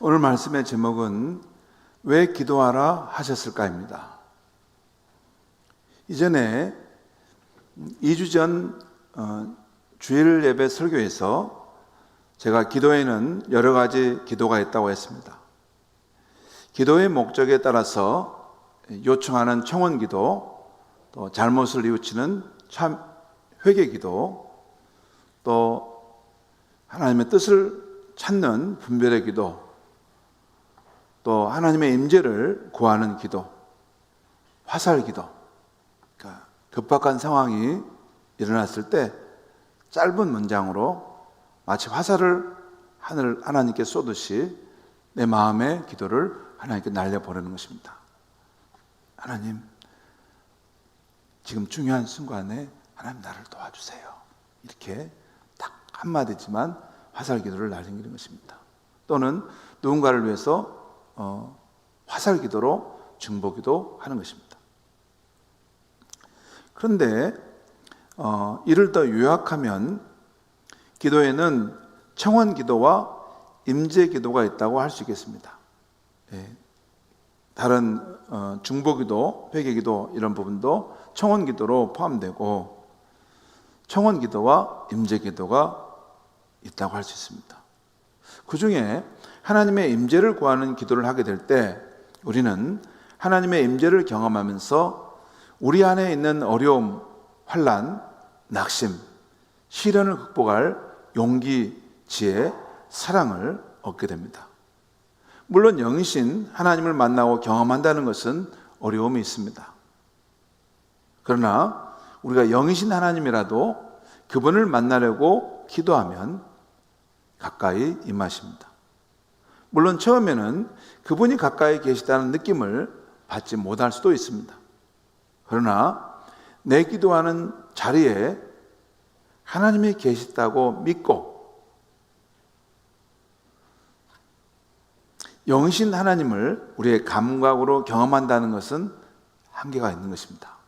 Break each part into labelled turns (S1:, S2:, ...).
S1: 오늘 말씀의 제목은 왜 기도하라 하셨을까입니다. 이전에 2주 전 주일 예배 설교에서 제가 기도에는 여러 가지 기도가 있다고 했습니다. 기도의 목적에 따라서 요청하는 청원 기도, 또 잘못을 뉘우치는 회개 기도, 또 하나님의 뜻을 찾는 분별의 기도, 또 하나님의 임재를 구하는 기도, 화살 기도. 그러니까 급박한 상황이 일어났을 때 짧은 문장으로 마치 화살을 하나님께 쏘듯이 내 마음의 기도를 하나님께 날려보내는 것입니다. 하나님, 지금 중요한 순간에 하나님 나를 도와주세요. 이렇게 딱 한마디지만 화살 기도를 날리는 것입니다. 또는 누군가를 위해서 화살 기도로 중보 기도하는 것입니다. 그런데 이를 더 요약하면 기도에는 청원 기도와 임재 기도가 있다고 할 수 있겠습니다. 다른 중보 기도, 회개 기도 이런 부분도 청원 기도로 포함되고 청원 기도와 임재 기도가 있다고 할 수 있습니다. 그 중에 하나님의 임재를 구하는 기도를 하게 될 때 우리는 하나님의 임재를 경험하면서 우리 안에 있는 어려움, 환난, 낙심, 시련을 극복할 용기, 지혜, 사랑을 얻게 됩니다. 물론 영신 하나님을 만나고 경험한다는 것은 어려움이 있습니다. 그러나 우리가 영이신 하나님이라도 그분을 만나려고 기도하면 가까이 임하십니다. 물론 처음에는 그분이 가까이 계시다는 느낌을 받지 못할 수도 있습니다. 그러나 내 기도하는 자리에 하나님이 계시다고 믿고 영신 하나님을 우리의 감각으로 경험한다는 것은 한계가 있는 것입니다.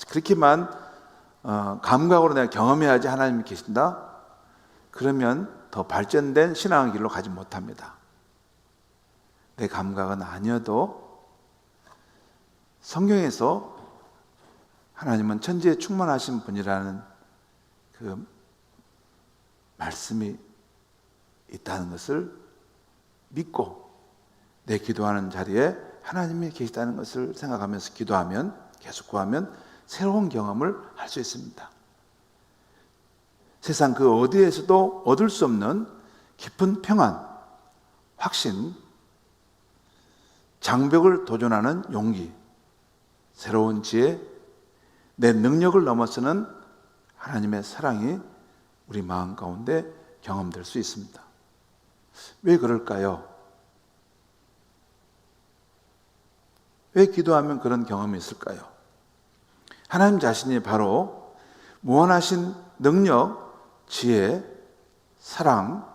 S1: 그렇게만 감각으로 내가 경험해야지 하나님이 계신다? 그러면 더 발전된 신앙의 길로 가지 못합니다. 내 감각은 아니어도 성경에서 하나님은 천지에 충만하신 분이라는 그 말씀이 있다는 것을 믿고 내 기도하는 자리에 하나님이 계시다는 것을 생각하면서 기도하면, 계속 구하면 새로운 경험을 할 수 있습니다. 세상 그 어디에서도 얻을 수 없는 깊은 평안, 확신, 장벽을 도전하는 용기, 새로운 지혜, 내 능력을 넘어서는 하나님의 사랑이 우리 마음 가운데 경험될 수 있습니다. 왜 그럴까요? 왜 기도하면 그런 경험이 있을까요? 하나님 자신이 바로 무한하신 능력, 지혜, 사랑,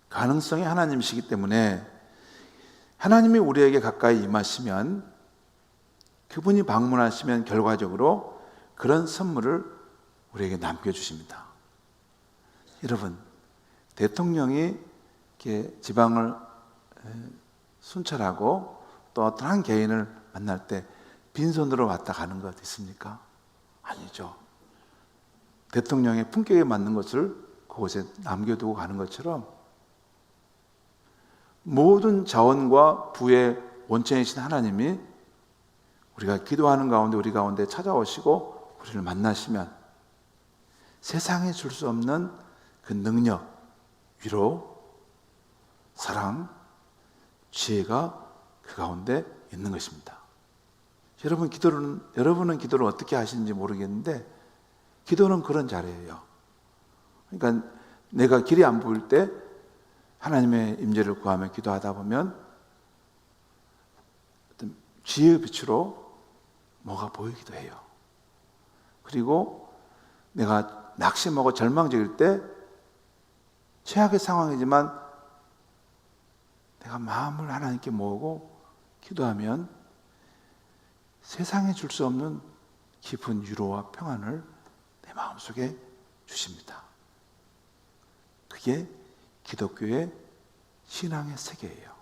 S1: 가능성의 하나님이시기 때문에 하나님이 우리에게 가까이 임하시면, 그분이 방문하시면 결과적으로 그런 선물을 우리에게 남겨주십니다. 여러분, 대통령이 이렇게 지방을 순찰하고 또 어떤 한 개인을 만날 때 빈손으로 왔다 가는 것 있습니까? 아니죠. 대통령의 품격에 맞는 것을 그곳에 남겨두고 가는 것처럼 모든 자원과 부의 원천이신 하나님이 우리가 기도하는 가운데 우리 가운데 찾아오시고 우리를 만나시면 세상에 줄 수 없는 그 능력, 위로, 사랑, 지혜가 그 가운데 있는 것입니다. 여러분은 기도를 어떻게 하시는지 모르겠는데 기도는 그런 자리예요. 그러니까 내가 길이 안 보일 때 하나님의 임재를 구하며 기도하다 보면 어떤 지혜의 빛으로 뭐가 보이기도 해요. 그리고 내가 낙심하고 절망적일 때 최악의 상황이지만 내가 마음을 하나님께 모으고 기도하면 세상에 줄 수 없는 깊은 위로와 평안을 내 마음속에 주십니다. 그게 기독교의 신앙의 세계예요.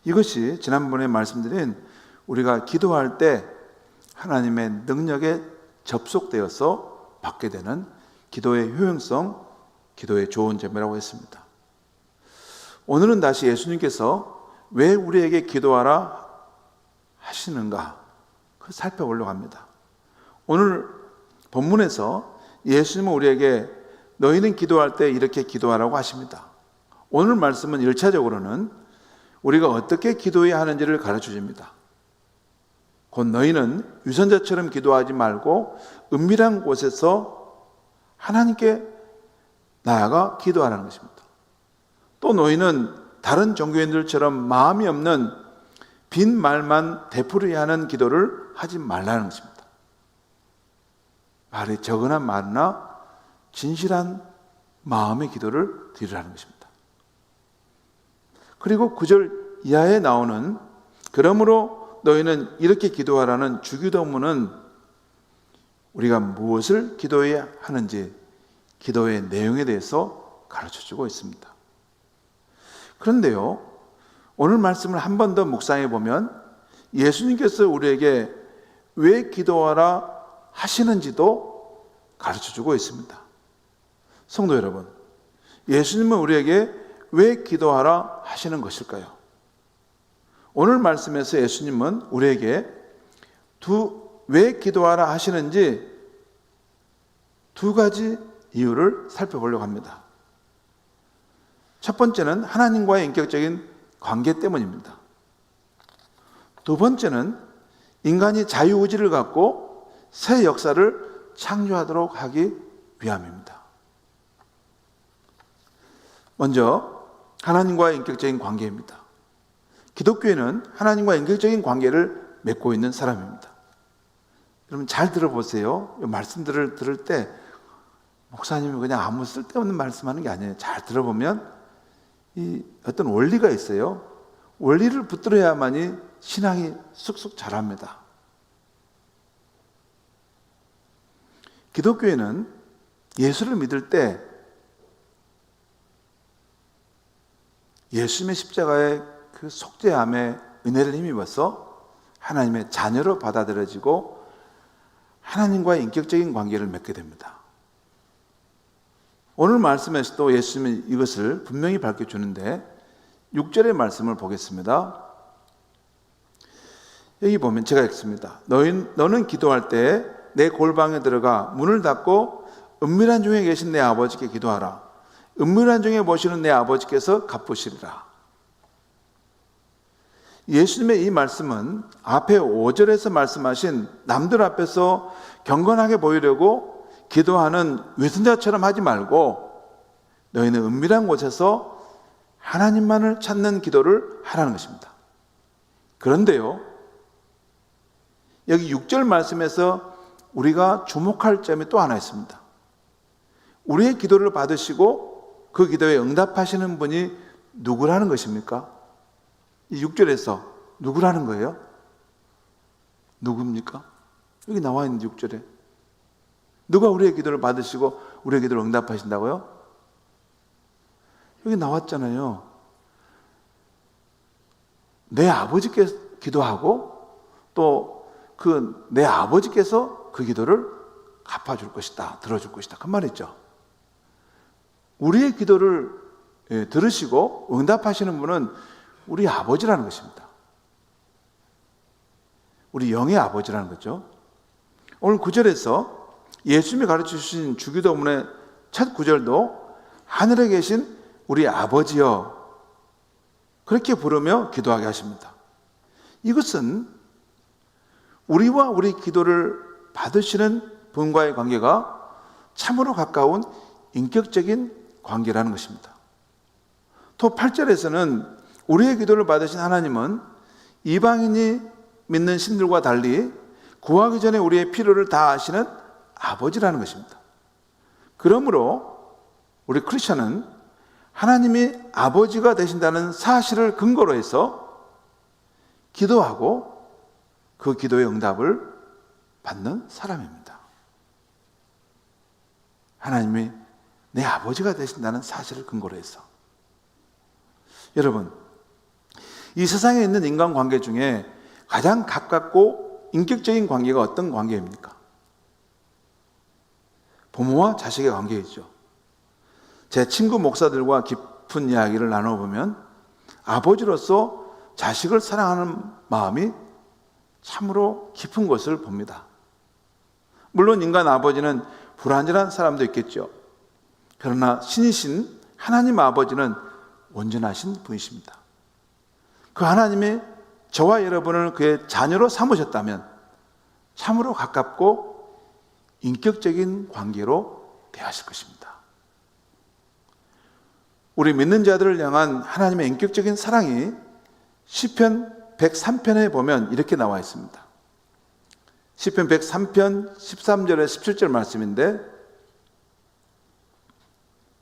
S1: 이것이 지난번에 말씀드린 우리가 기도할 때 하나님의 능력에 접속되어서 받게 되는 기도의 효용성, 기도의 좋은 점이라고 했습니다. 오늘은 다시 예수님께서 왜 우리에게 기도하라 하시는가 살펴보려고 합니다. 오늘 본문에서 예수님은 우리에게 너희는 기도할 때 이렇게 기도하라고 하십니다. 오늘 말씀은 1차적으로는 우리가 어떻게 기도해야 하는지를 가르쳐 줍니다. 곧 너희는 유선자처럼 기도하지 말고 은밀한 곳에서 하나님께 나아가 기도하라는 것입니다. 또 너희는 다른 종교인들처럼 마음이 없는 빈 말만 되풀이해야 하는 기도를 하지 말라는 것입니다. 말이 적은한 말이나 진실한 마음의 기도를 드리라는 것입니다. 그리고 9절 이하에 나오는 그러므로 너희는 이렇게 기도하라는 주기도문은 우리가 무엇을 기도해야 하는지 기도의 내용에 대해서 가르쳐주고 있습니다. 그런데요, 오늘 말씀을 한 번 더 묵상해 보면 예수님께서 우리에게 왜 기도하라 하시는지도 가르쳐주고 있습니다. 성도 여러분, 예수님은 우리에게 왜 기도하라 하시는 것일까요? 오늘 말씀에서 예수님은 우리에게 왜 기도하라 하시는지 두 가지 이유를 살펴보려고 합니다. 첫 번째는 하나님과의 인격적인 관계 때문입니다. 두 번째는 인간이 자유의지를 갖고 새 역사를 창조하도록 하기 위함입니다. 먼저 하나님과의 인격적인 관계입니다. 기독교인은 하나님과 인격적인 관계를 맺고 있는 사람입니다. 여러분 잘 들어보세요. 이 말씀들을 들을 때 목사님이 그냥 아무 쓸데없는 말씀하는 게 아니에요. 잘 들어보면 이 어떤 원리가 있어요. 원리를 붙들어야만이 신앙이 쑥쑥 자랍니다. 기독교인은 예수를 믿을 때 예수님의 십자가의 그 속죄함의 은혜를 힘입어서 하나님의 자녀로 받아들여지고 하나님과의 인격적인 관계를 맺게 됩니다. 오늘 말씀에서도 예수님은 이것을 분명히 밝혀주는데 6절의 말씀을 보겠습니다. 여기 보면 제가 읽습니다. 너는 기도할 때 내 골방에 들어가 문을 닫고 은밀한 중에 계신 내 아버지께 기도하라. 은밀한 중에 보시는 내 아버지께서 갚으시리라. 예수님의 이 말씀은 앞에 5절에서 말씀하신 남들 앞에서 경건하게 보이려고 기도하는 외선자처럼 하지 말고 너희는 은밀한 곳에서 하나님만을 찾는 기도를 하라는 것입니다. 그런데요, 여기 6절 말씀에서 우리가 주목할 점이 또 하나 있습니다. 우리의 기도를 받으시고 그 기도에 응답하시는 분이 누구라는 것입니까? 이 6절에서 누구라는 거예요? 누굽니까? 여기 나와 있는 6절에 누가 우리의 기도를 받으시고 우리의 기도를 응답하신다고요? 여기 나왔잖아요. 내 아버지께서 기도하고 또 내 아버지께서 그 기도를 갚아줄 것이다, 들어줄 것이다, 그 말이죠. 우리의 기도를 들으시고 응답하시는 분은 우리 아버지라는 것입니다. 우리 영의 아버지라는 거죠. 오늘 9절에서 예수님이 가르쳐 주신 주기도문의 첫 구절도 하늘에 계신 우리 아버지여 그렇게 부르며 기도하게 하십니다. 이것은 우리와 우리 기도를 받으시는 분과의 관계가 참으로 가까운 인격적인 관계라는 것입니다. 또 8절에서는 우리의 기도를 받으신 하나님은 이방인이 믿는 신들과 달리 구하기 전에 우리의 필요를 다 아시는 아버지라는 것입니다. 그러므로 우리 크리스천은 하나님이 아버지가 되신다는 사실을 근거로 해서 기도하고 그 기도의 응답을 받는 사람입니다. 하나님이 내 아버지가 되신다는 사실을 근거로 해서. 여러분, 이 세상에 있는 인간관계 중에 가장 가깝고 인격적인 관계가 어떤 관계입니까? 부모와 자식의 관계이죠. 제 친구 목사들과 깊은 이야기를 나눠보면 아버지로서 자식을 사랑하는 마음이 참으로 깊은 것을 봅니다. 물론 인간 아버지는 불완전한 사람도 있겠죠. 그러나 신이신 하나님 아버지는 온전하신 분이십니다. 그 하나님이 저와 여러분을 그의 자녀로 삼으셨다면 참으로 가깝고 인격적인 관계로 대하실 것입니다. 우리 믿는 자들을 향한 하나님의 인격적인 사랑이 시편 103편에 보면 이렇게 나와 있습니다. 시편 103편 13절에 17절 말씀인데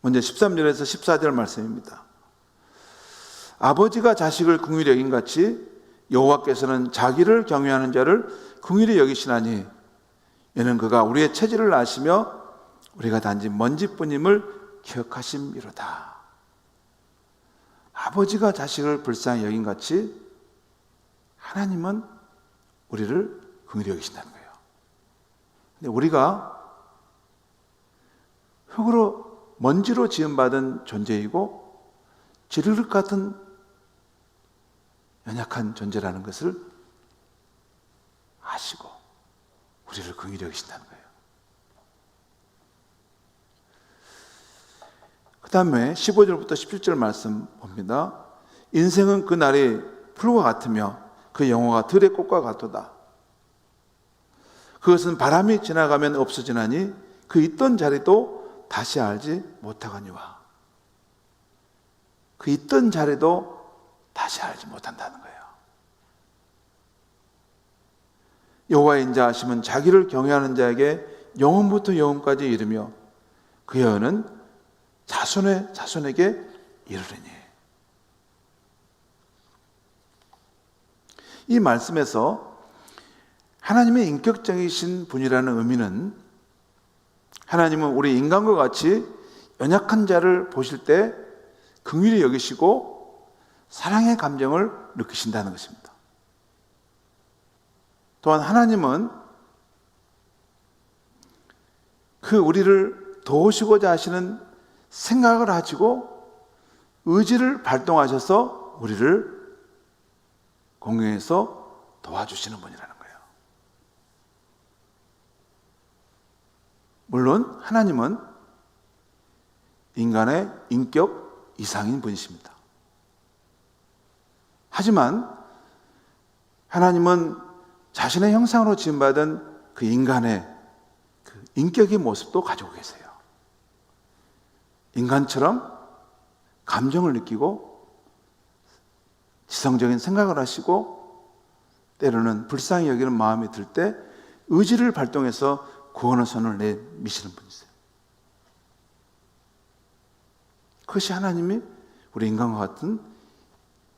S1: 먼저 13절에서 14절 말씀입니다. 아버지가 자식을 긍휼히 여긴 같이 여호와께서는 자기를 경외하는 자를 긍휼히 여기시나니 이는 그가 우리의 체질을 아시며 우리가 단지 먼지뿐임을 기억하심이로다. 아버지가 자식을 불쌍히 여긴 같이 하나님은 우리를 긍휼히 여기신다는 거예요. 근데 우리가 흙으로 먼지로 지음받은 존재이고 지르륵 같은 연약한 존재라는 것을 아시고 우리를 긍휼히 여기신다는 거예요. 그 다음에 15절부터 17절 말씀 봅니다. 인생은 그 날이 풀과 같으며 그 영화가 들의 꽃과 같도다. 그것은 바람이 지나가면 없어지나니 그 있던 자리도 다시 알지 못하거니와. 그 있던 자리도 다시 알지 못한다는 거예요. 여호와의 인자하심은 자기를 경외하는 자에게 영원부터 영원까지 이르며 그의恩은 자손의 자손에게 이르리니. 이 말씀에서 하나님의 인격적이신 분이라는 의미는 하나님은 우리 인간과 같이 연약한 자를 보실 때 긍휼히 여기시고 사랑의 감정을 느끼신다는 것입니다. 또한 하나님은 그 우리를 도우시고자 하시는 생각을 가지고 의지를 발동하셔서 우리를 공경해서 도와주시는 분이라는 거예요. 물론 하나님은 인간의 인격 이상인 분이십니다. 하지만 하나님은 자신의 형상으로 지음받은 그 인간의 그 인격의 모습도 가지고 계세요. 인간처럼 감정을 느끼고 지성적인 생각을 하시고 때로는 불쌍히 여기는 마음이 들 때 의지를 발동해서 구원의 손을 내미시는 분이세요. 그것이 하나님이 우리 인간과 같은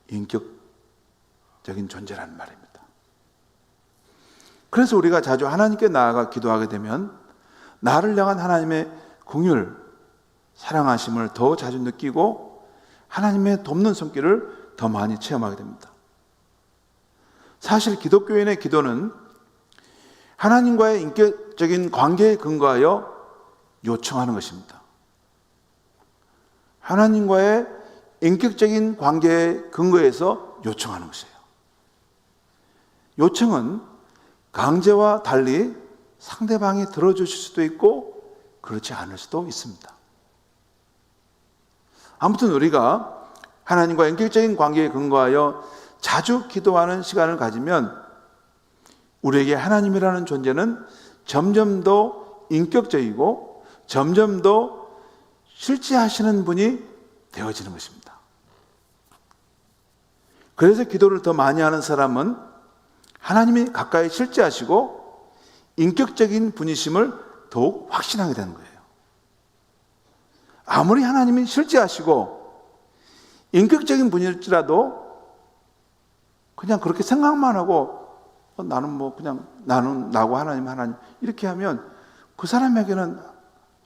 S1: 인격적인 존재라는 말입니다. 그래서 우리가 자주 하나님께 나아가 기도하게 되면 나를 향한 하나님의 긍휼, 사랑하심을 더 자주 느끼고 하나님의 돕는 손길을 더 많이 체험하게 됩니다. 사실 기독교인의 기도는 하나님과의 인격적인 관계에 근거하여 요청하는 것입니다. 하나님과의 인격적인 관계에 근거해서 요청하는 것이에요. 요청은 강제와 달리 상대방이 들어주실 수도 있고 그렇지 않을 수도 있습니다. 아무튼 우리가 하나님과 인격적인 관계에 근거하여 자주 기도하는 시간을 가지면 우리에게 하나님이라는 존재는 점점 더 인격적이고 점점 더 실제하시는 분이 되어지는 것입니다. 그래서 기도를 더 많이 하는 사람은 하나님이 가까이 실제하시고 인격적인 분이심을 더욱 확신하게 되는 거예요. 아무리 하나님이 실제하시고 인격적인 분일지라도 그냥 그렇게 생각만 하고 나는 뭐 그냥 나는 나고 하나님 이렇게 하면 그 사람에게는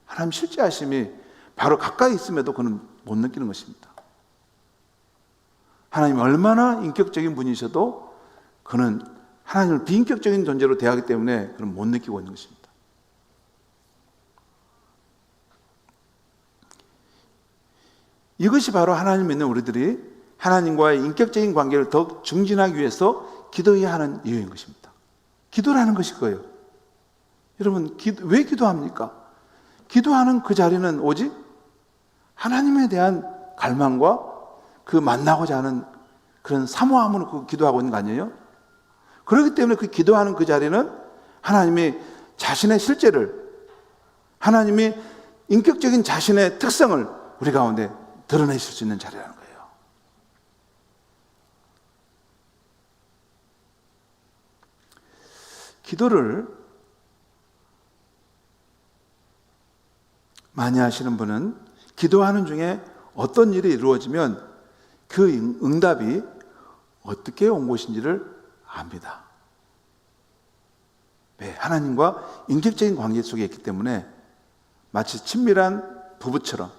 S1: 하나님 실제하심이 바로 가까이 있음에도 그는 못 느끼는 것입니다. 하나님이 얼마나 인격적인 분이셔도 그는 하나님을 비인격적인 존재로 대하기 때문에 그는 못 느끼고 있는 것입니다. 이것이 바로 하나님 믿는 우리들이 하나님과의 인격적인 관계를 더욱 증진하기 위해서 기도해야 하는 이유인 것입니다. 기도라는 것이 그거예요. 여러분, 왜 기도합니까? 기도하는 그 자리는 오직 하나님에 대한 갈망과 그 만나고자 하는 그런 사모함으로 그 기도하고 있는 거 아니에요? 그렇기 때문에 그 기도하는 그 자리는 하나님이 자신의 실제를, 하나님이 인격적인 자신의 특성을 우리 가운데 드러내실 수 있는 자리라는 거예요. 기도를 많이 하시는 분은 기도하는 중에 어떤 일이 이루어지면 그 응답이 어떻게 온 것인지를 압니다. 네, 하나님과 인격적인 관계 속에 있기 때문에 마치 친밀한 부부처럼,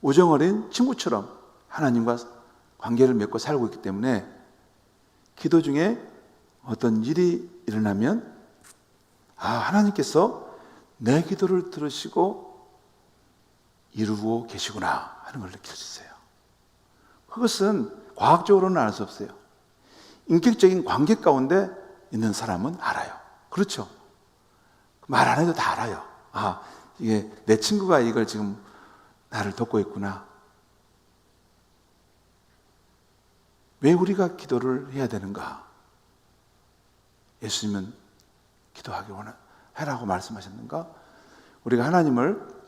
S1: 우정 어린 친구처럼 하나님과 관계를 맺고 살고 있기 때문에 기도 중에 어떤 일이 일어나면 하나님께서 내 기도를 들으시고 이루고 계시구나 하는 걸 느낄 수 있어요. 그것은 과학적으로는 알 수 없어요. 인격적인 관계 가운데 있는 사람은 알아요. 그렇죠? 말 안 해도 다 알아요. 이게 내 친구가 이걸 지금 나를 돕고 있구나. 왜 우리가 기도를 해야 되는가? 예수님은 기도하기 해라고 말씀하셨는가? 우리가 하나님을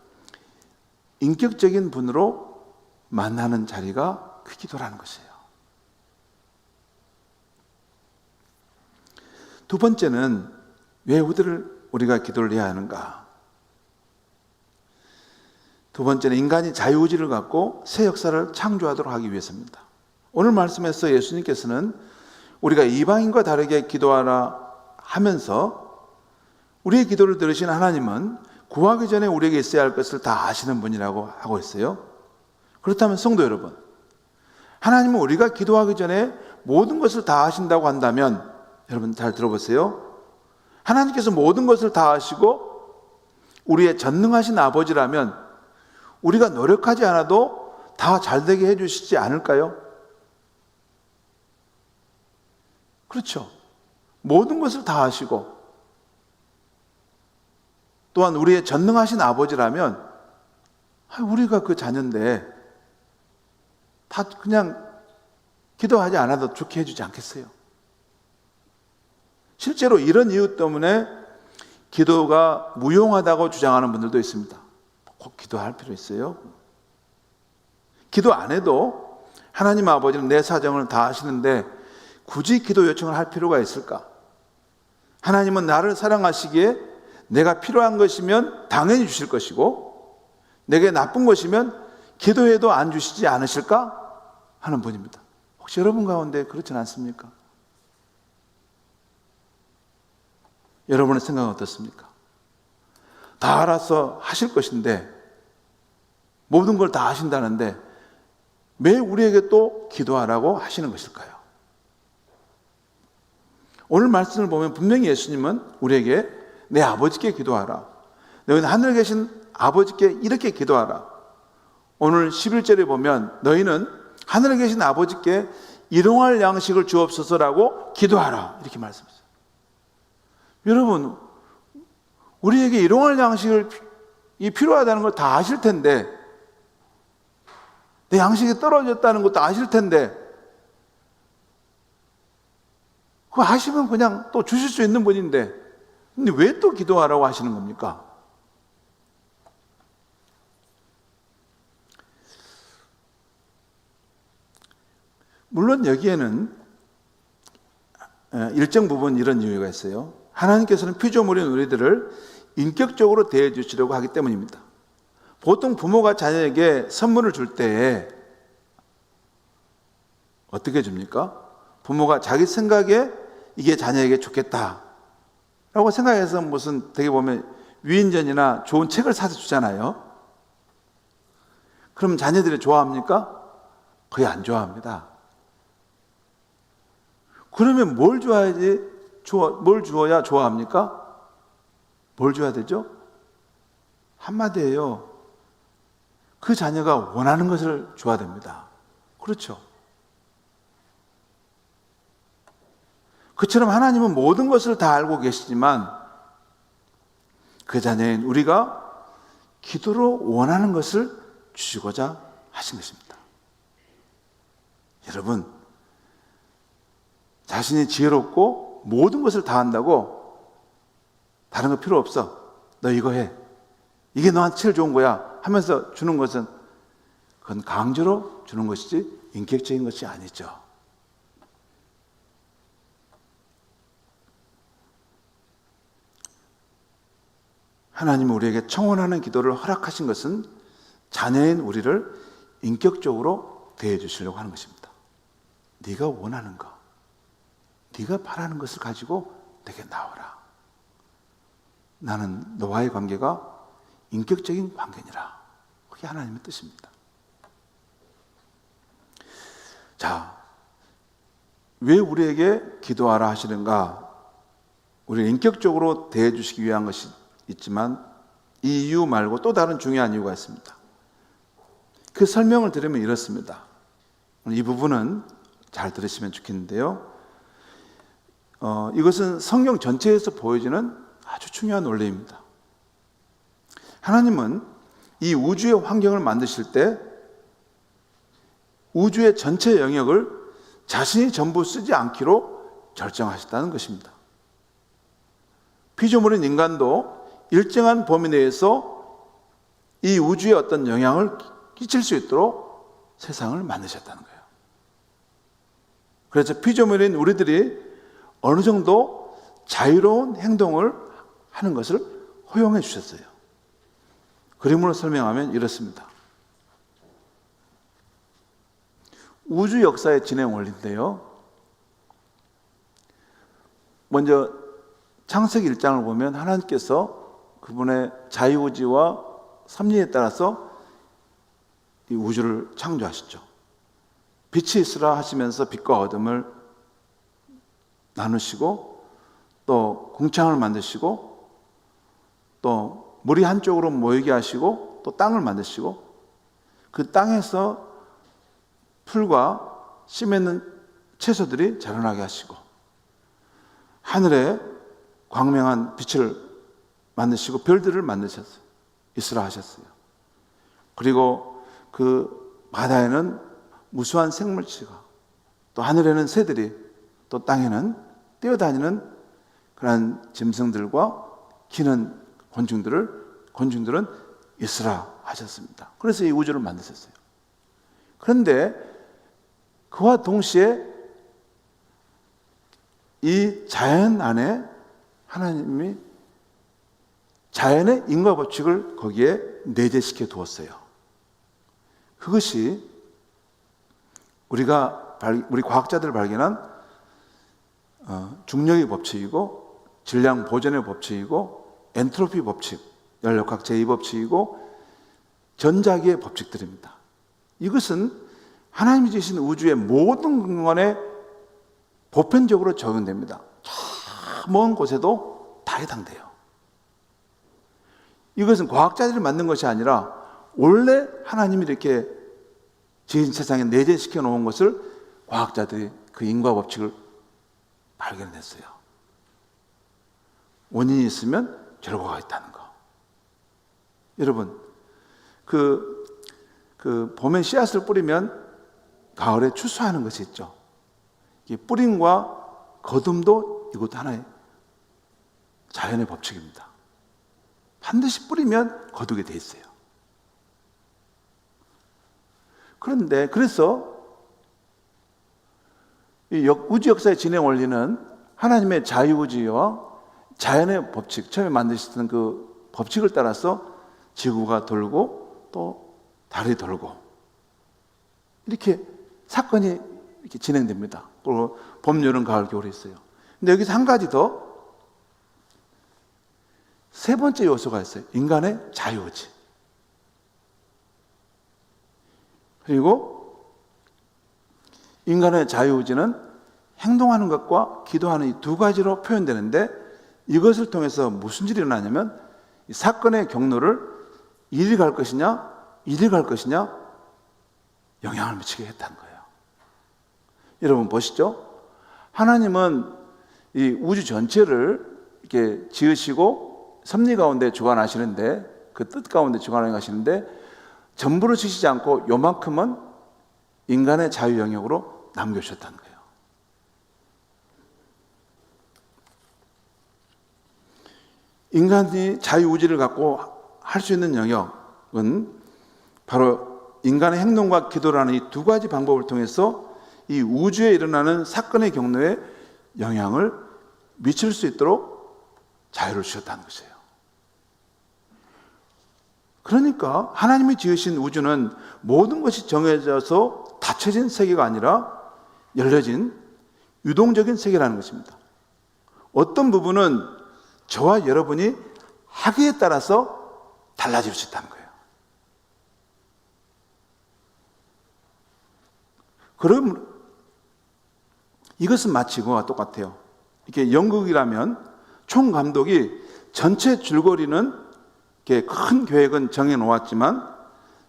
S1: 인격적인 분으로 만나는 자리가 그 기도라는 것이에요. 두 번째는 왜 우리가 기도를 해야 하는가? 두 번째는 인간이 자유의지를 갖고 새 역사를 창조하도록 하기 위해서입니다. 오늘 말씀에서 예수님께서는 우리가 이방인과 다르게 기도하라 하면서 우리의 기도를 들으신 하나님은 구하기 전에 우리에게 있어야 할 것을 다 아시는 분이라고 하고 있어요. 그렇다면 성도 여러분, 하나님은 우리가 기도하기 전에 모든 것을 다 아신다고 한다면, 여러분 잘 들어보세요. 하나님께서 모든 것을 다 아시고 우리의 전능하신 아버지라면 우리가 노력하지 않아도 다 잘되게 해주시지 않을까요? 그렇죠. 모든 것을 다 아시고 또한 우리의 전능하신 아버지라면 우리가 그 자녀인데 다 그냥 기도하지 않아도 좋게 해주지 않겠어요? 실제로 이런 이유 때문에 기도가 무용하다고 주장하는 분들도 있습니다. 꼭 기도할 필요 있어요? 기도 안 해도 하나님 아버지는 내 사정을 다 아시는데 굳이 기도 요청을 할 필요가 있을까? 하나님은 나를 사랑하시기에 내가 필요한 것이면 당연히 주실 것이고 내게 나쁜 것이면 기도해도 안 주시지 않으실까? 하는 분입니다. 혹시 여러분 가운데 그렇진 않습니까? 여러분의 생각은 어떻습니까? 다 알아서 하실 것인데 모든 걸 다 하신다는데 왜 우리에게 또 기도하라고 하시는 것일까요? 오늘 말씀을 보면 분명히 예수님은 우리에게 내 아버지께 기도하라. 너희는 하늘에 계신 아버지께 이렇게 기도하라. 오늘 11절에 보면 너희는 하늘에 계신 아버지께 일용할 양식을 주옵소서라고 기도하라. 이렇게 말씀하셨어요. 여러분, 우리에게 일용할 양식이 필요하다는 걸 다 아실 텐데, 내 양식이 떨어졌다는 것도 아실 텐데, 그거 아시면 그냥 또 주실 수 있는 분인데, 근데 왜 또 기도하라고 하시는 겁니까? 물론 여기에는 일정 부분 이런 이유가 있어요. 하나님께서는 피조물인 우리들을 인격적으로 대해 주시려고 하기 때문입니다. 보통 부모가 자녀에게 선물을 줄 때에 어떻게 줍니까? 부모가 자기 생각에 이게 자녀에게 좋겠다 라고 생각해서 무슨 되게 보면 위인전이나 좋은 책을 사서 주잖아요. 그럼 자녀들이 좋아합니까? 거의 안 좋아합니다. 그러면 뭘 뭘 주어야 좋아합니까? 뭘 줘야 되죠? 한마디예요. 그 자녀가 원하는 것을 줘야 됩니다. 그렇죠? 그처럼 하나님은 모든 것을 다 알고 계시지만 그 자녀인 우리가 기도로 원하는 것을 주시고자 하신 것입니다. 여러분, 자신이 지혜롭고 모든 것을 다 한다고 다른 거 필요 없어. 너 이거 해. 이게 너한테 제일 좋은 거야 하면서 주는 것은 그건 강제로 주는 것이지 인격적인 것이 아니죠. 하나님은 우리에게 청원하는 기도를 허락하신 것은 자녀인 우리를 인격적으로 대해 주시려고 하는 것입니다. 네가 원하는 거, 네가 바라는 것을 가지고 내게 나오라. 나는 너와의 관계가 인격적인 관계니라. 그게 하나님의 뜻입니다. 자, 왜 우리에게 기도하라 하시는가? 우리를 인격적으로 대해 주시기 위한 것이 있지만 이 이유 말고 또 다른 중요한 이유가 있습니다. 그 설명을 들으면 이렇습니다. 이 부분은 잘 들으시면 좋겠는데요. 이것은 성경 전체에서 보여지는 아주 중요한 원리입니다. 하나님은 이 우주의 환경을 만드실 때 우주의 전체 영역을 자신이 전부 쓰지 않기로 결정하셨다는 것입니다. 피조물인 인간도 일정한 범위 내에서 이 우주에 어떤 영향을 끼칠 수 있도록 세상을 만드셨다는 거예요. 그래서 피조물인 우리들이 어느 정도 자유로운 행동을 하는 것을 허용해 주셨어요. 그림으로 설명하면 이렇습니다. 우주 역사의 진행 원리인데요. 먼저 창세기 1장을 보면 하나님께서 그분의 자유의지와 섭리에 따라서 이 우주를 창조하셨죠. 빛이 있으라 하시면서 빛과 어둠을 나누시고 또 궁창을 만드시고 또 물이 한쪽으로 모이게 하시고 또 땅을 만드시고 그 땅에서 풀과 씨 맺는 채소들이 자라나게 하시고 하늘에 광명한 빛을 만드시고 별들을 만드셨어요. 있으라 하셨어요. 그리고 그 바다에는 무수한 생물체가 또 하늘에는 새들이 또 땅에는 뛰어다니는 그런 짐승들과 기는 곤충들은 있으라 하셨습니다. 그래서 이 우주를 만드셨어요. 그런데 그와 동시에 이 자연 안에 하나님이 자연의 인과 법칙을 거기에 내재시켜 두었어요. 그것이 우리 과학자들 발견한 중력의 법칙이고 질량 보존의 법칙이고 엔트로피 법칙, 연력학 제2법칙이고 전자기의 법칙들입니다. 이것은 하나님이 주신 우주의 모든 공간에 보편적으로 적용됩니다. 저 먼 곳에도 다 해당돼요. 이것은 과학자들이 만든 것이 아니라 원래 하나님이 이렇게 지은 세상에 내재시켜 놓은 것을 과학자들이 그 인과 법칙을 발견했어요. 원인이 있으면 결과가 있다는 거. 여러분, 봄에 씨앗을 뿌리면 가을에 추수하는 것이 있죠. 이 뿌림과 거둠도 이것도 하나의 자연의 법칙입니다. 반드시 뿌리면 거두게 돼 있어요. 그래서 이 우주 역사의 진행 원리는 하나님의 자유의지와 자연의 법칙, 처음에 만드셨던 그 법칙을 따라서 지구가 돌고 또 달이 돌고 이렇게 사건이 이렇게 진행됩니다. 그리고 봄, 여름, 가을, 겨울이 있어요. 근데 여기서 한 가지 더 세 번째 요소가 있어요. 인간의 자유의지. 그리고 인간의 자유의지는 행동하는 것과 기도하는 이 두 가지로 표현되는데, 이것을 통해서 무슨 일이 일어나냐면 이 사건의 경로를 이리 갈 것이냐 이리 갈 것이냐 영향을 미치게 했다는 거예요. 여러분 보시죠. 하나님은 이 우주 전체를 이렇게 지으시고 섭리 가운데 주관하시는데, 그 뜻 가운데 주관하시는데, 전부를 지시지 않고 요만큼은 인간의 자유 영역으로 남겨주셨다는 거예요. 인간이 자유의지를 갖고 할 수 있는 영역은 바로 인간의 행동과 기도라는 이 두 가지 방법을 통해서 이 우주에 일어나는 사건의 경로에 영향을 미칠 수 있도록 자유를 주셨다는 것이에요. 그러니까 하나님이 지으신 우주는 모든 것이 정해져서 닫혀진 세계가 아니라 열려진 유동적인 세계라는 것입니다. 어떤 부분은 저와 여러분이 하기에 따라서 달라질 수 있다는 거예요. 그럼 이것은 마치 이거와 똑같아요. 이게 연극이라면 총감독이 전체 줄거리는 이렇게 큰 계획은 정해놓았지만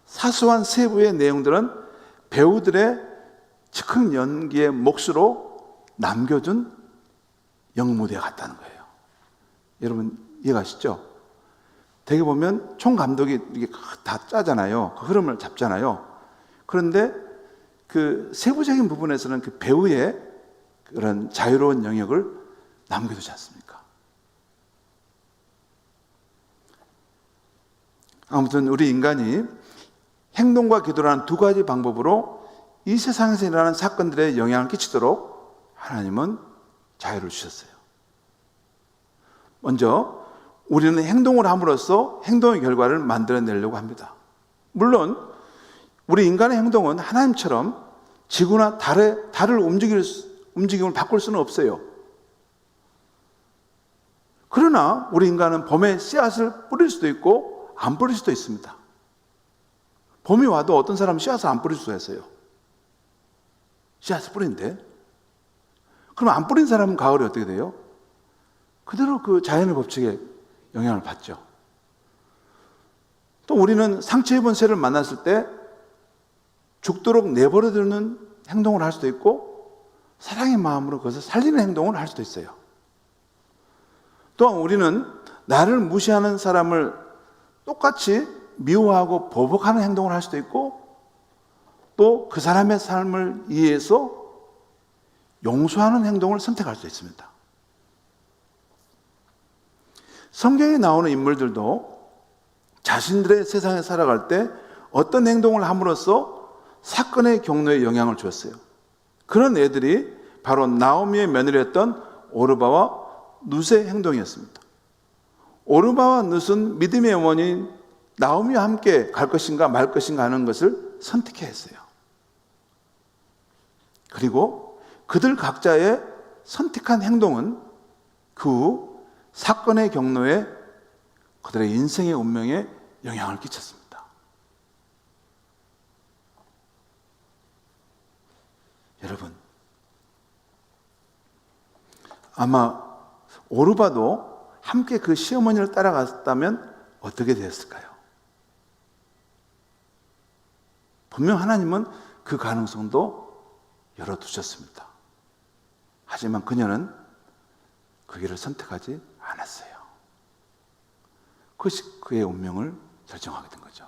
S1: 사소한 세부의 내용들은 배우들의 즉흥 연기의 몫으로 남겨둔 영무대에 갔다는 거예요. 여러분 이해가시죠? 되게 보면 총감독이 이게 다 짜잖아요. 그 흐름을 잡잖아요. 그런데 그 세부적인 부분에서는 그 배우의 그런 자유로운 영역을 남겨두지 않습니까? 아무튼 우리 인간이 행동과 기도라는 두 가지 방법으로 이 세상에서 일어나는 사건들에 영향을 끼치도록 하나님은 자유를 주셨어요. 먼저 우리는 행동을 함으로써 행동의 결과를 만들어내려고 합니다. 물론 우리 인간의 행동은 하나님처럼 지구나 달을 움직임을 바꿀 수는 없어요. 그러나 우리 인간은 봄에 씨앗을 뿌릴 수도 있고 안 뿌릴 수도 있습니다. 봄이 와도 어떤 사람은 씨앗을 안 뿌릴 수가 있어요. 씨앗을 뿌린대. 그럼 안 뿌린 사람은 가을에 어떻게 돼요? 그대로 그 자연의 법칙에 영향을 받죠. 또 우리는 상처 입은 새를 만났을 때 죽도록 내버려두는 행동을 할 수도 있고 사랑의 마음으로 그것을 살리는 행동을 할 수도 있어요. 또한 우리는 나를 무시하는 사람을 똑같이 미워하고 보복하는 행동을 할 수도 있고 또 그 사람의 삶을 이해해서 용서하는 행동을 선택할 수 있습니다. 성경에 나오는 인물들도 자신들의 세상에 살아갈 때 어떤 행동을 함으로써 사건의 경로에 영향을 주었어요. 그런 애들이 바로 나오미의 며느리였던 오르바와 룻의 행동이었습니다. 오르바와 룻은 믿음의 어머니 나오미와 함께 갈 것인가 말 것인가 하는 것을 선택해야 했어요. 그리고 그들 각자의 선택한 행동은 그 후 사건의 경로에 그들의 인생의 운명에 영향을 끼쳤습니다. 여러분, 아마 오르바도 함께 그 시어머니를 따라갔다면 어떻게 되었을까요? 분명 하나님은 그 가능성도 열어두셨습니다. 하지만 그녀는 그 길을 선택하지 않았어요. 그것이 그의 운명을 결정하게 된 거죠.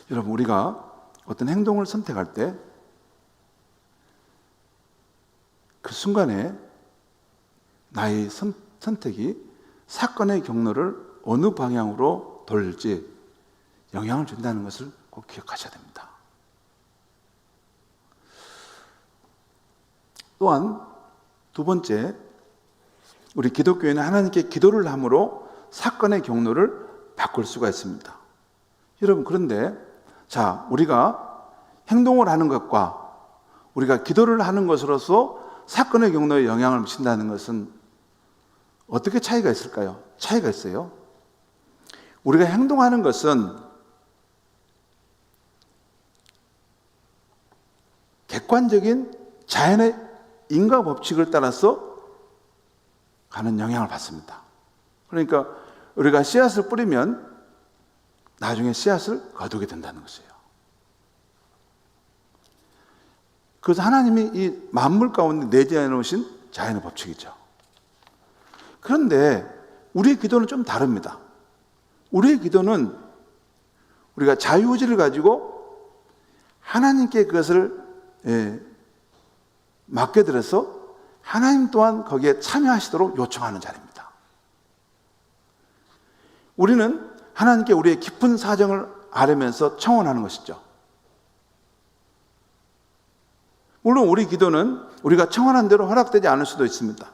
S1: 여러분, 우리가 어떤 행동을 선택할 때 그 순간에 나의 선택이 사건의 경로를 어느 방향으로 돌릴지 영향을 준다는 것을 꼭 기억하셔야 됩니다. 또한 두 번째, 우리 기독교인은 하나님께 기도를 함으로 사건의 경로를 바꿀 수가 있습니다. 여러분, 그런데 자, 우리가 행동을 하는 것과 우리가 기도를 하는 것으로서 사건의 경로에 영향을 미친다는 것은 어떻게 차이가 있을까요? 차이가 있어요. 우리가 행동하는 것은 객관적인 자연의 인과 법칙을 따라서 가는 영향을 받습니다. 그러니까 우리가 씨앗을 뿌리면 나중에 씨앗을 거두게 된다는 것이에요. 그래서 하나님이 이 만물 가운데 내재해 놓으신 자연의 법칙이죠. 그런데 우리의 기도는 좀 다릅니다. 우리의 기도는 우리가 자유의지를 가지고 하나님께 그것을 맡겨드려서 하나님 또한 거기에 참여하시도록 요청하는 자리입니다. 우리는 하나님께 우리의 깊은 사정을 아뢰면서 청원하는 것이죠. 물론 우리 기도는 우리가 청원한 대로 허락되지 않을 수도 있습니다.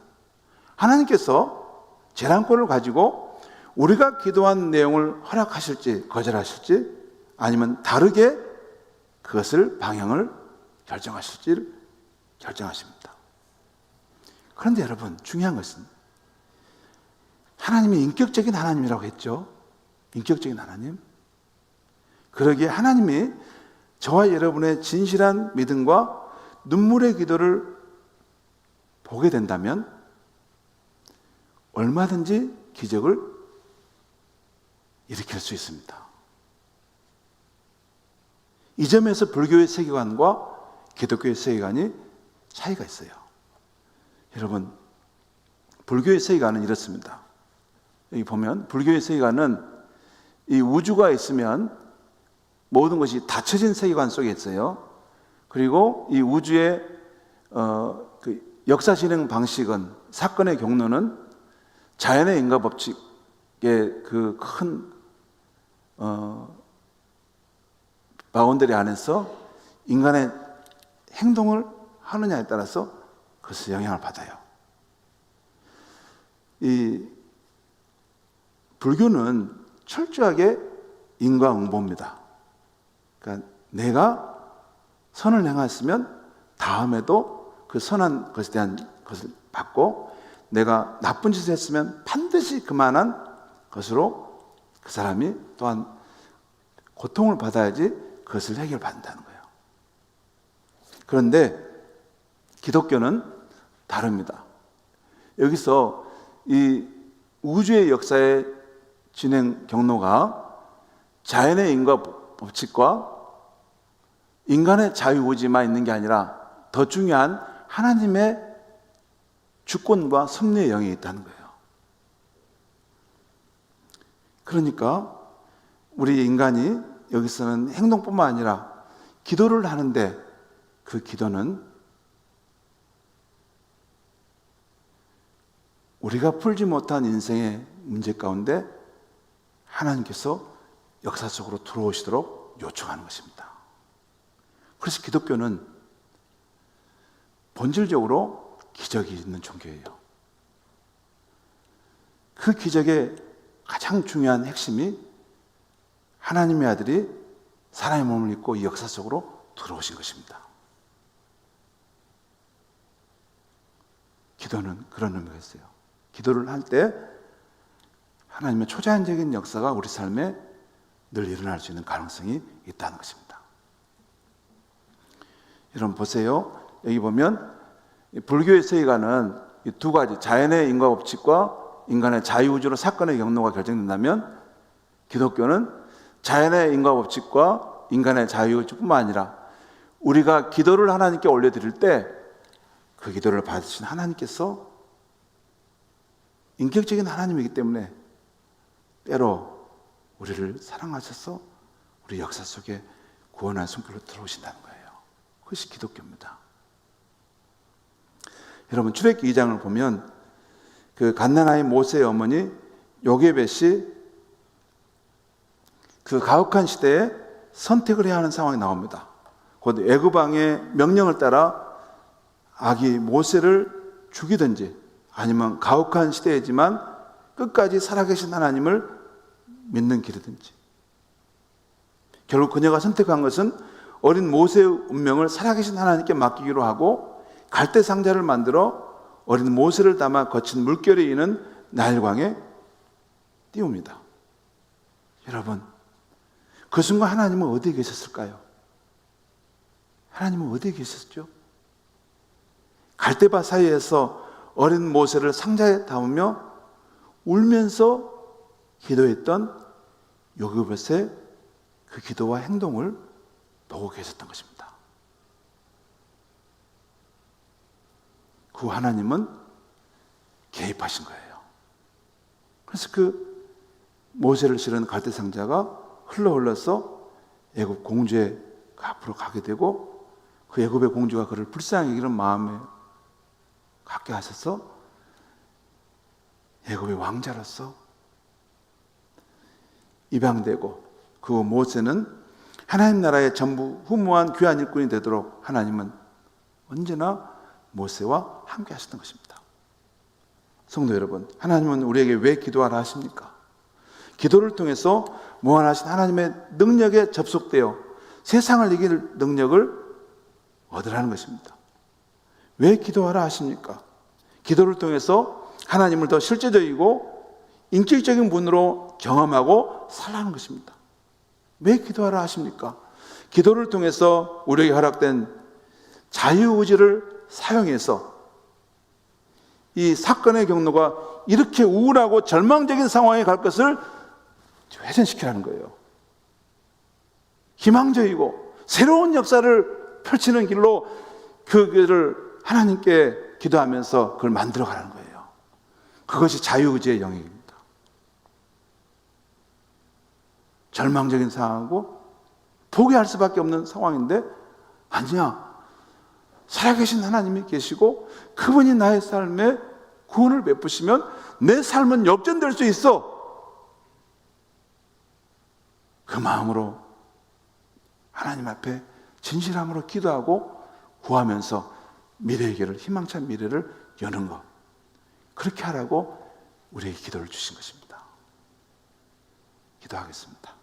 S1: 하나님께서 재량권을 가지고 우리가 기도한 내용을 허락하실지 거절하실지 아니면 다르게 그것을 방향을 결정하실지를 결정하십니다. 그런데 여러분, 중요한 것은 하나님이 인격적인 하나님이라고 했죠. 인격적인 하나님. 그러기에 하나님이 저와 여러분의 진실한 믿음과 눈물의 기도를 보게 된다면 얼마든지 기적을 일으킬 수 있습니다. 이 점에서 불교의 세계관과 기독교의 세계관이 차이가 있어요. 여러분, 불교의 세계관은 이렇습니다. 여기 보면 불교의 세계관은 이 우주가 있으면 모든 것이 닫혀진 세계관 속에 있어요. 그리고 이 우주의 그 역사 진행 방식은, 사건의 경로는 자연의 인과 법칙의 그 큰 바운더리 안에서 인간의 행동을 하느냐에 따라서 그것을 영향을 받아요. 이 불교는 철저하게 인과응보입니다. 그러니까 내가 선을 행했으면 다음에도 그 선한 것에 대한 것을 받고, 내가 나쁜 짓을 했으면 반드시 그만한 것으로 그 사람이 또한 고통을 받아야지 그것을 해결받는다는 거예요. 그런데 기독교는 다릅니다. 여기서 이 우주의 역사의 진행 경로가 자연의 인과 법칙과 인간의 자유의지만 있는 게 아니라 더 중요한 하나님의 주권과 섭리의 영이 있다는 거예요. 그러니까 우리 인간이 여기서는 행동뿐만 아니라 기도를 하는데, 그 기도는 우리가 풀지 못한 인생의 문제 가운데 하나님께서 역사 속으로 들어오시도록 요청하는 것입니다. 그래서 기독교는 본질적으로 기적이 있는 종교예요. 그 기적의 가장 중요한 핵심이 하나님의 아들이 사람의 몸을 입고 이 역사 속으로 들어오신 것입니다. 기도는 그런 의미가 있어요. 기도를 할 때 하나님의 초자연적인 역사가 우리 삶에 늘 일어날 수 있는 가능성이 있다는 것입니다. 여러분 보세요. 여기 보면 불교의 세계관은 이 두 가지, 자연의 인과 법칙과 인간의 자유우주로 사건의 경로가 결정된다면, 기독교는 자연의 인과 법칙과 인간의 자유우주뿐만 아니라 우리가 기도를 하나님께 올려드릴 때 그 기도를 받으신 하나님께서 인격적인 하나님이기 때문에 때로 우리를 사랑하셔서 우리 역사 속에 구원의 손길로 들어오신다는 거예요. 그것이 기독교입니다. 여러분, 출애굽기 2장을 보면 그 갓난아인 모세의 어머니 요게벳이 그 가혹한 시대에 선택을 해야 하는 상황이 나옵니다. 곧 애굽 왕의 명령을 따라 아기 모세를 죽이든지, 아니면 가혹한 시대이지만 끝까지 살아계신 하나님을 믿는 길이든지. 결국 그녀가 선택한 것은 어린 모세의 운명을 살아계신 하나님께 맡기기로 하고, 갈대 상자를 만들어 어린 모세를 담아 거친 물결이 이는 나일강에 띄웁니다. 여러분, 그 순간 하나님은 어디에 계셨을까요? 하나님은 어디에 계셨죠? 갈대밭 사이에서 어린 모세를 상자에 담으며 울면서 기도했던 요셉의 그 기도와 행동을 보고 계셨던 것입니다. 그 하나님은 개입하신 거예요. 그래서 그 모세를 실은 갈대 상자가 흘러서 애굽 공주의 앞으로 가게 되고, 그 애굽의 공주가 그를 불쌍히 여기는 마음에 갖게 하셔서 애굽의 왕자로서 입양되고, 그 모세는 하나님 나라의 전부 후무한 귀한 일꾼이 되도록 하나님은 언제나 모세와 함께 하셨던 것입니다. 성도 여러분, 하나님은 우리에게 왜 기도하라 하십니까? 기도를 통해서 무한하신 하나님의 능력에 접속되어 세상을 이길 능력을 얻으라는 것입니다. 왜 기도하라 하십니까? 기도를 통해서 하나님을 더 실제적이고 인격적인 분으로 경험하고 살라는 것입니다. 왜 기도하라 하십니까? 기도를 통해서 우리에게 허락된 자유의지를 사용해서 이 사건의 경로가 이렇게 우울하고 절망적인 상황에 갈 것을 회전시키라는 거예요. 희망적이고 새로운 역사를 펼치는 길로 그 길을 하나님께 기도하면서 그걸 만들어가라는 거예요. 그것이 자유의지의 영역입니다. 절망적인 상황이고 포기할 수밖에 없는 상황인데, 아니야, 살아계신 하나님이 계시고 그분이 나의 삶에 구원을 베푸시면 내 삶은 역전될 수 있어. 그 마음으로 하나님 앞에 진실함으로 기도하고 구하면서 미래의 길을, 희망찬 미래를 여는 것, 그렇게 하라고 우리에게 기도를 주신 것입니다. 기도하겠습니다.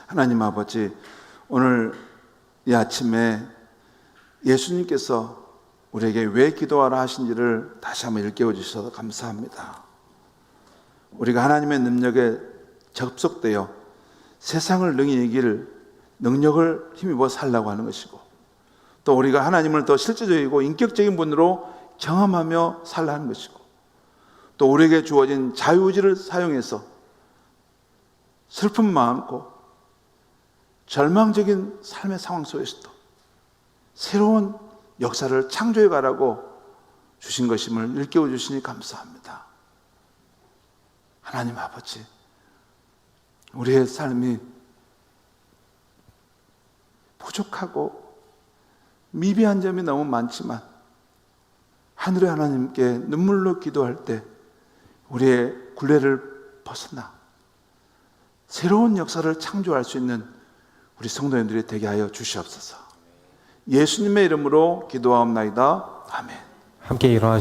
S1: 하나님 아버지, 오늘 이 아침에 예수님께서 우리에게 왜 기도하라 하신지를 다시 한번 일깨워 주셔서 감사합니다. 우리가 하나님의 능력에 접속되어 세상을 능히 이길 능력을 힘입어 살라고 하는 것이고, 또 우리가 하나님을 더 실제적이고 인격적인 분으로 경험하며 살라는 것이고, 또 우리에게 주어진 자유의지를 사용해서 슬픔 많고 절망적인 삶의 상황 속에서도 새로운 역사를 창조해 가라고 주신 것임을 일깨워 주시니 감사합니다. 하나님 아버지, 우리의 삶이 부족하고 미비한 점이 너무 많지만 하늘의 하나님께 눈물로 기도할 때 우리의 굴레를 벗어나 새로운 역사를 창조할 수 있는 우리 성도님들이 되게 하여 주시옵소서. 예수님의 이름으로 기도하옵나이다. 아멘.
S2: 함께 일어나시